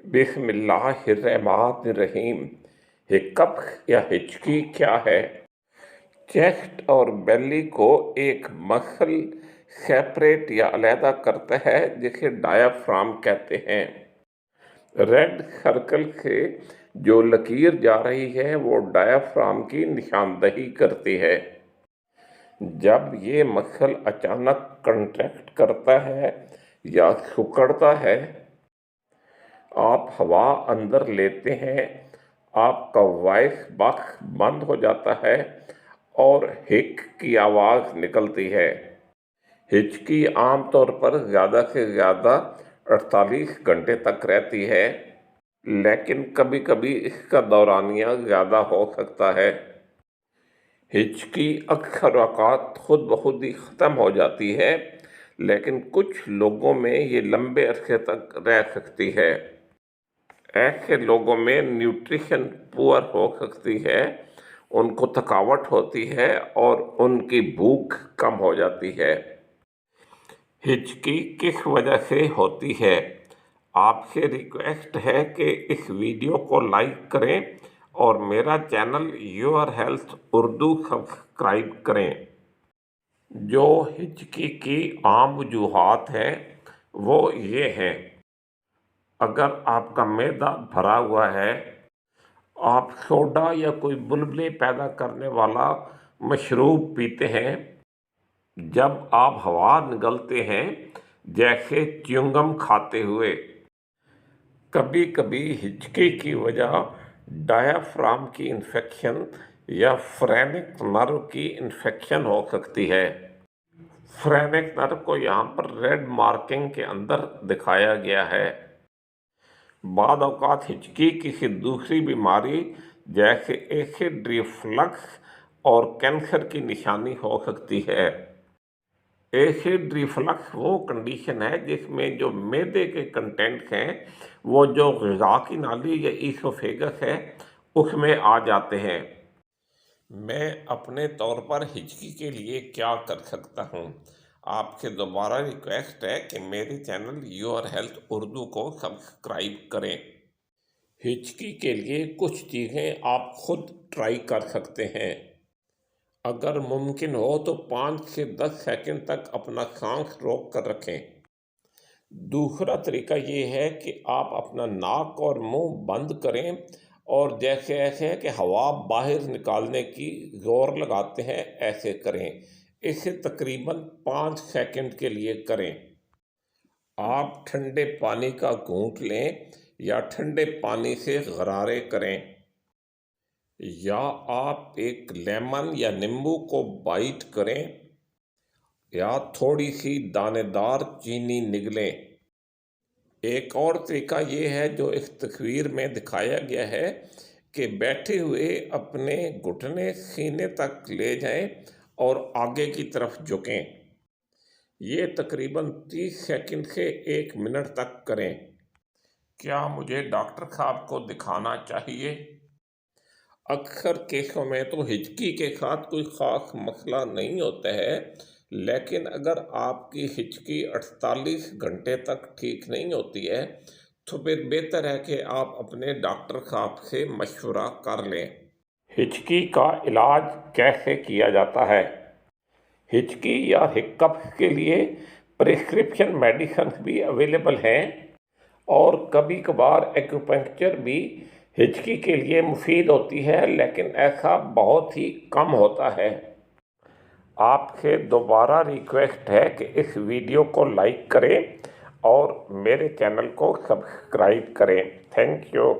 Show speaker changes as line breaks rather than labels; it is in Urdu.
بسم اللہ الرحمن الرحیم۔ ہکپ یا ہچکی کیا ہے؟ چیسٹ اور بیلی کو ایک مسل سیپریٹ یا علیحدہ کرتا ہے جسے ڈایافرام کہتے ہیں۔ ریڈ سرکل سے جو لکیر جا رہی ہے وہ ڈایافرام کی نشاندہی کرتی ہے۔ جب یہ مسل اچانک کنٹریکٹ کرتا ہے یا سکڑتا ہے، آپ ہوا اندر لیتے ہیں، آپ کا وائس باکس بند ہو جاتا ہے اور ہک کی آواز نکلتی ہے۔ ہچکی عام طور پر زیادہ سے زیادہ 48 گھنٹے تک رہتی ہے، لیکن کبھی کبھی اس کا دورانیہ زیادہ ہو سکتا ہے۔ ہچکی اکثر اوقات خود بخود ہی ختم ہو جاتی ہے، لیکن کچھ لوگوں میں یہ لمبے عرصے تک رہ سکتی ہے۔ ایسے لوگوں میں نیوٹریشن پور ہو سکتی ہے، ان کو تھکاوٹ ہوتی ہے اور ان کی بھوک کم ہو جاتی ہے۔ ہچکی کس وجہ سے ہوتی ہے؟ آپ سے ریکویسٹ ہے کہ اس ویڈیو کو لائک کریں اور میرا channel your health Urdu subscribe کریں۔ جو ہچکی کی عام وجوہات ہیں وہ یہ ہیں: اگر آپ کا معدہ بھرا ہوا ہے، آپ سوڈا یا کوئی بلبلے پیدا کرنے والا مشروب پیتے ہیں، جب آپ ہوا نگلتے ہیں جیسے چیونگم کھاتے ہوئے، کبھی کبھی ہچکی کی وجہ ڈایافرام کی انفیکشن یا فرینک نرو کی انفیکشن ہو سکتی ہے۔ فرینک نرو کو یہاں پر ریڈ مارکنگ کے اندر دکھایا گیا ہے۔ بعض اوقات ہچکی کسی دوسری بیماری جیسے ایسڈ ریفلکس اور کینسر کی نشانی ہو سکتی ہے۔ ایسڈ ریفلکس وہ کنڈیشن ہے جس میں جو معدے کے کنٹینٹس ہیں وہ جو غذا کی نالی یا ایسوفیگس ہے اس میں آ جاتے ہیں۔ میں اپنے طور پر ہچکی کے لیے کیا کر سکتا ہوں؟ آپ سے دوبارہ ریکویسٹ ہے کہ میرے چینل یور ہیلتھ اردو کو سبسکرائب کریں۔ ہچکی کے لیے کچھ چیزیں آپ خود ٹرائی کر سکتے ہیں۔ اگر ممکن ہو تو 5 سے 10 سیکنڈ تک اپنا سانس روک کر رکھیں۔ دوسرا طریقہ یہ ہے کہ آپ اپنا ناک اور منہ بند کریں اور جیسے ایسے ہے کہ ہوا باہر نکالنے کی زور لگاتے ہیں ایسے کریں۔ اسے تقریباً 5 سیکنڈ کے لیے کریں۔ آپ ٹھنڈے پانی کا گھونٹ لیں یا ٹھنڈے پانی سے غرارے کریں، یا آپ ایک لیمن یا نیمبو کو بائٹ کریں یا تھوڑی سی دانے دار چینی نگلیں۔ ایک اور طریقہ یہ ہے جو اس تصویر میں دکھایا گیا ہے کہ بیٹھے ہوئے اپنے گھٹنے سینے تک لے جائیں اور آگے کی طرف جھکیں۔ یہ تقریباً 30 سیکنڈ سے 1 منٹ تک کریں۔ کیا مجھے ڈاکٹر صاحب کو دکھانا چاہیے؟ اکثر کیسوں میں تو ہچکی کے ساتھ کوئی خاص مسئلہ نہیں ہوتا ہے، لیکن اگر آپ کی ہچکی 48 گھنٹے تک ٹھیک نہیں ہوتی ہے تو پھر بہتر ہے کہ آپ اپنے ڈاکٹر صاحب سے مشورہ کر لیں۔ ہچکی کا علاج کیسے کیا جاتا ہے؟ ہچکی یا ہکپس کے لیے پریسکرپشن میڈیسنز بھی اویلیبل ہیں اور کبھی کبھار ایکوپنکچر بھی ہچکی کے لیے مفید ہوتی ہے، لیکن ایسا بہت ہی کم ہوتا ہے۔ آپ سے دوبارہ ریکویسٹ ہے کہ اس ویڈیو کو لائک کریں اور میرے چینل کو سبسکرائب کریں۔ Thank you.